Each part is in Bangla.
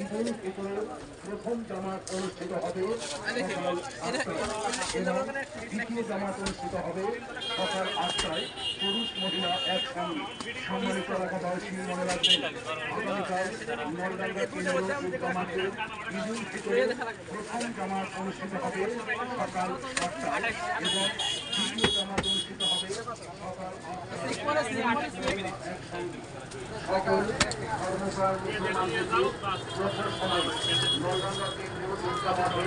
ঈদুল ফিতরের প্রথম জামাত অনুষ্ঠিত হবে দ্বিতীয় জামাত অনুষ্ঠিত হবে সকাল 8টায় পুরুষ মহিলা একসঙ্গে। সম্মানিত এলাকাবাসী মনে রাখবেন আগামীকাল নলডাঙ্গা কেন্দ্রীয় জামাতে ঈদুল ফিতরের প্রথম জামাত অনুষ্ঠিত হবে সকাল 8টায় এবং দ্বিতীয় জামাত অনুষ্ঠিত হবে সকাল 8টায় একসঙ্গে। সকল ধর্মপ্রাণ মুসলমানদের যথার সময় নলডাঙ্গা কেন্দ্রীয় জামাতে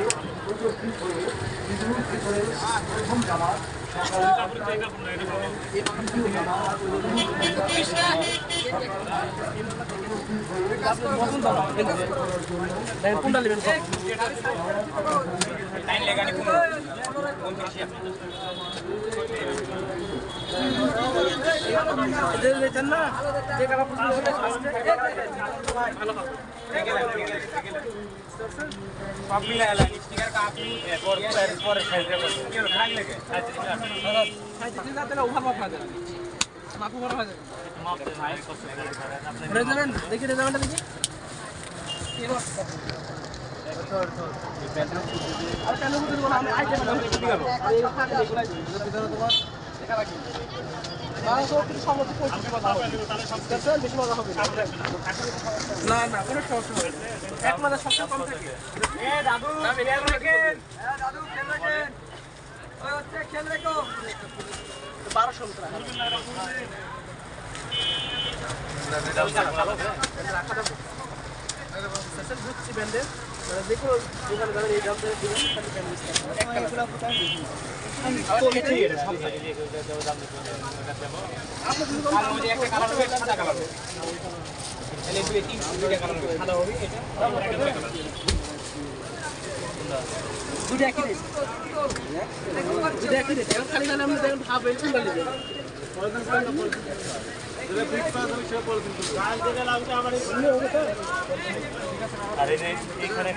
উপস্থিত হয়ে ঈদুল ফিতরের প্রথম জামাত সকাল 8টায় এবং দ্বিতীয় জামাত সব মিলে স্টিকার কাপি পরে সাইজে দেখি রেজাল্টটা দেখি না না কোনো সমস্যা হবে এক মাসে সবচেয়ে কম থাকে দাদু খেল রাখেন দাদু খেল রাখেন ওই হচ্ছে খেল রেখো 1200 টাকা রাখা যাবে সেশন বুঝছি ব্যান্ডে দেখো দোকানে যাবেন এই দাম দিয়ে দিবেন খালি ব্যান্ড দিচ্ছি একটা তো কেটে এর সব জায়গায় দাম দিতে আপনি কালো যে একটা কালার হবে সাদা কালার হবে তাহলে দুইটা কালার হবে সাদা হবে এটা দুইটা একই রেট দুইটা একই রেট খালি জানেন আপনি দেখুন হাফ এর কোনটা নেবেন পরের দিন ফিক্স করা হবে সব পরের দিন কাল যেটা লাগবে আমার এই আরে এইখানে